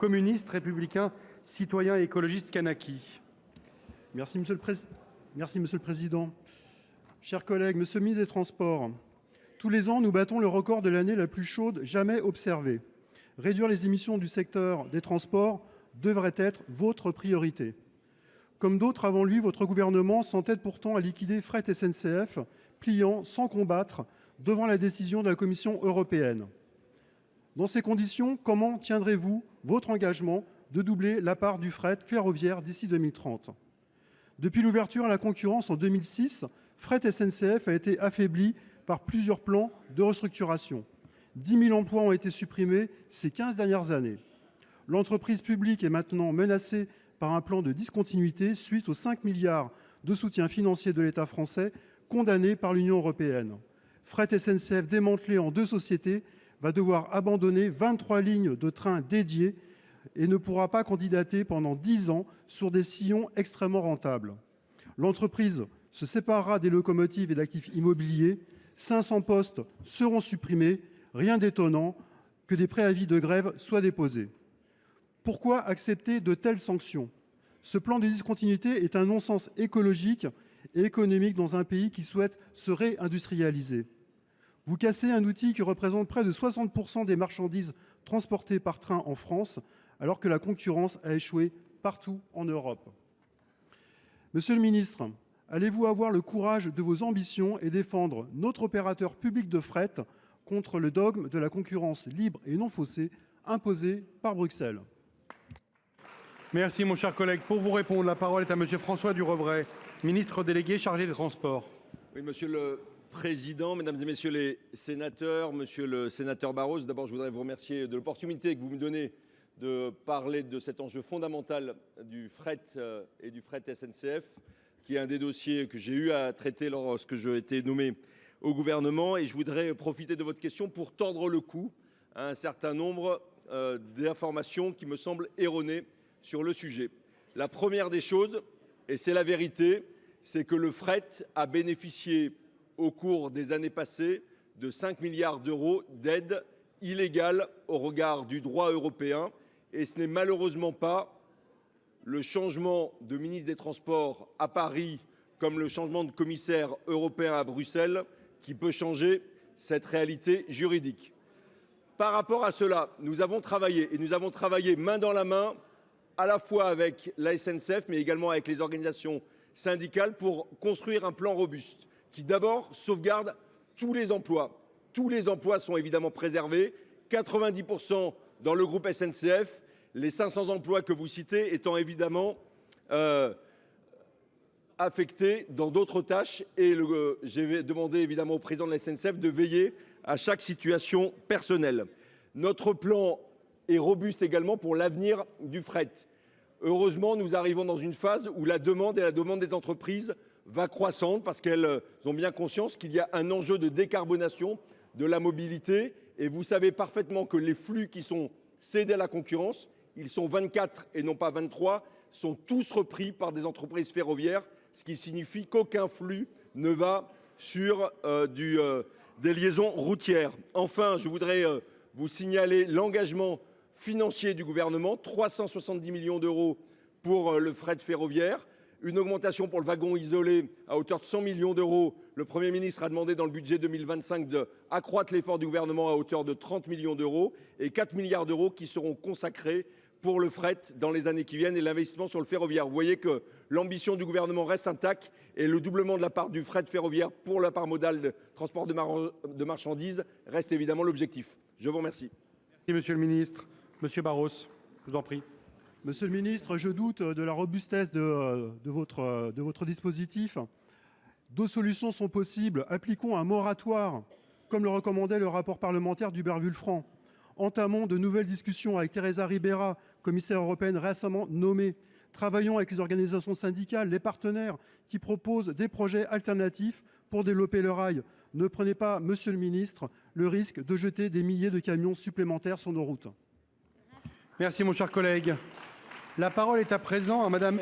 communiste, républicain, citoyen et écologiste Kanaki. Merci, Monsieur le Président. Chers collègues, Monsieur le ministre des Transports, tous les ans, nous battons le record de l'année la plus chaude jamais observée. Réduire les émissions du secteur des transports devrait être votre priorité. Comme d'autres avant lui, votre gouvernement s'entête pourtant à liquider Fret SNCF, pliant sans combattre devant la décision de la Commission européenne. Dans ces conditions, comment tiendrez-vous votre engagement de doubler la part du fret ferroviaire d'ici 2030 ? Depuis l'ouverture à la concurrence en 2006, Fret SNCF a été affaibli par plusieurs plans de restructuration. 10 000 emplois ont été supprimés ces 15 dernières années. L'entreprise publique est maintenant menacée par un plan de discontinuité suite aux 5 milliards de soutien financier de l'État français condamné par l'Union européenne. Fret SNCF, démantelé en 2 sociétés, va devoir abandonner 23 lignes de trains dédiées et ne pourra pas candidater pendant 10 ans sur des sillons extrêmement rentables. L'entreprise se séparera des locomotives et d'actifs immobiliers. 500 postes seront supprimés. Rien d'étonnant que des préavis de grève soient déposés. Pourquoi accepter de telles sanctions ? Ce plan de discontinuité est un non-sens écologique et économique dans un pays qui souhaite se réindustrialiser. Vous cassez un outil qui représente près de 60% des marchandises transportées par train en France, alors que la concurrence a échoué partout en Europe. Monsieur le ministre, allez-vous avoir le courage de vos ambitions et défendre notre opérateur public de fret contre le dogme de la concurrence libre et non faussée imposé par Bruxelles ? Merci mon cher collègue. Pour vous répondre, la parole est à monsieur François Durovray, ministre délégué chargé des Transports. Oui, Monsieur le Président, Mesdames et Messieurs les sénateurs, Monsieur le sénateur Barros, d'abord je voudrais vous remercier de l'opportunité que vous me donnez de parler de cet enjeu fondamental du fret et du fret SNCF, qui est un des dossiers que j'ai eu à traiter lorsque j'ai été nommé au gouvernement. Et je voudrais profiter de votre question pour tordre le cou à un certain nombre d'informations qui me semblent erronées sur le sujet. La première des choses, et c'est la vérité, c'est que le fret a bénéficié au cours des années passées de 5 milliards d'euros d'aides illégales au regard du droit européen. Et ce n'est malheureusement pas le changement de ministre des Transports à Paris comme le changement de commissaire européen à Bruxelles qui peut changer cette réalité juridique. Par rapport à cela, nous avons travaillé main dans la main à la fois avec la SNCF mais également avec les organisations syndicales pour construire un plan robuste qui d'abord sauvegarde tous les emplois. Tous les emplois sont évidemment préservés, 90% dans le groupe SNCF, les 500 emplois que vous citez étant évidemment affectés dans d'autres tâches. Et j'ai demandé évidemment au président de la SNCF de veiller à chaque situation personnelle. Notre plan est robuste également pour l'avenir du fret. Heureusement, nous arrivons dans une phase où la demande des entreprises va croissante parce qu'elles ont bien conscience qu'il y a un enjeu de décarbonation de la mobilité. Et vous savez parfaitement que les flux qui sont cédés à la concurrence, ils sont 24 et non pas 23, sont tous repris par des entreprises ferroviaires, ce qui signifie qu'aucun flux ne va sur des liaisons routières. Enfin, je voudrais vous signaler l'engagement financier du gouvernement, 370 millions d'euros pour le fret ferroviaire, une augmentation pour le wagon isolé à hauteur de 100 millions d'euros. Le Premier ministre a demandé dans le budget 2025 d'accroître l'effort du gouvernement à hauteur de 30 millions d'euros et 4 milliards d'euros qui seront consacrés pour le fret dans les années qui viennent et l'investissement sur le ferroviaire. Vous voyez que l'ambition du gouvernement reste intacte et le doublement de la part du fret ferroviaire pour la part modale de transport de marchandises reste évidemment l'objectif. Je vous remercie. Merci monsieur le ministre. Monsieur Barros, je vous en prie. Monsieur le ministre, je doute de la robustesse de votre dispositif. 2 solutions sont possibles. Appliquons un moratoire, comme le recommandait le rapport parlementaire d'Hubert Wulfranc. Entamons de nouvelles discussions avec Teresa Ribera, commissaire européenne récemment nommée. Travaillons avec les organisations syndicales, les partenaires qui proposent des projets alternatifs pour développer le rail. Ne prenez pas, monsieur le ministre, le risque de jeter des milliers de camions supplémentaires sur nos routes. Merci mon cher collègue. La parole est à présent à madame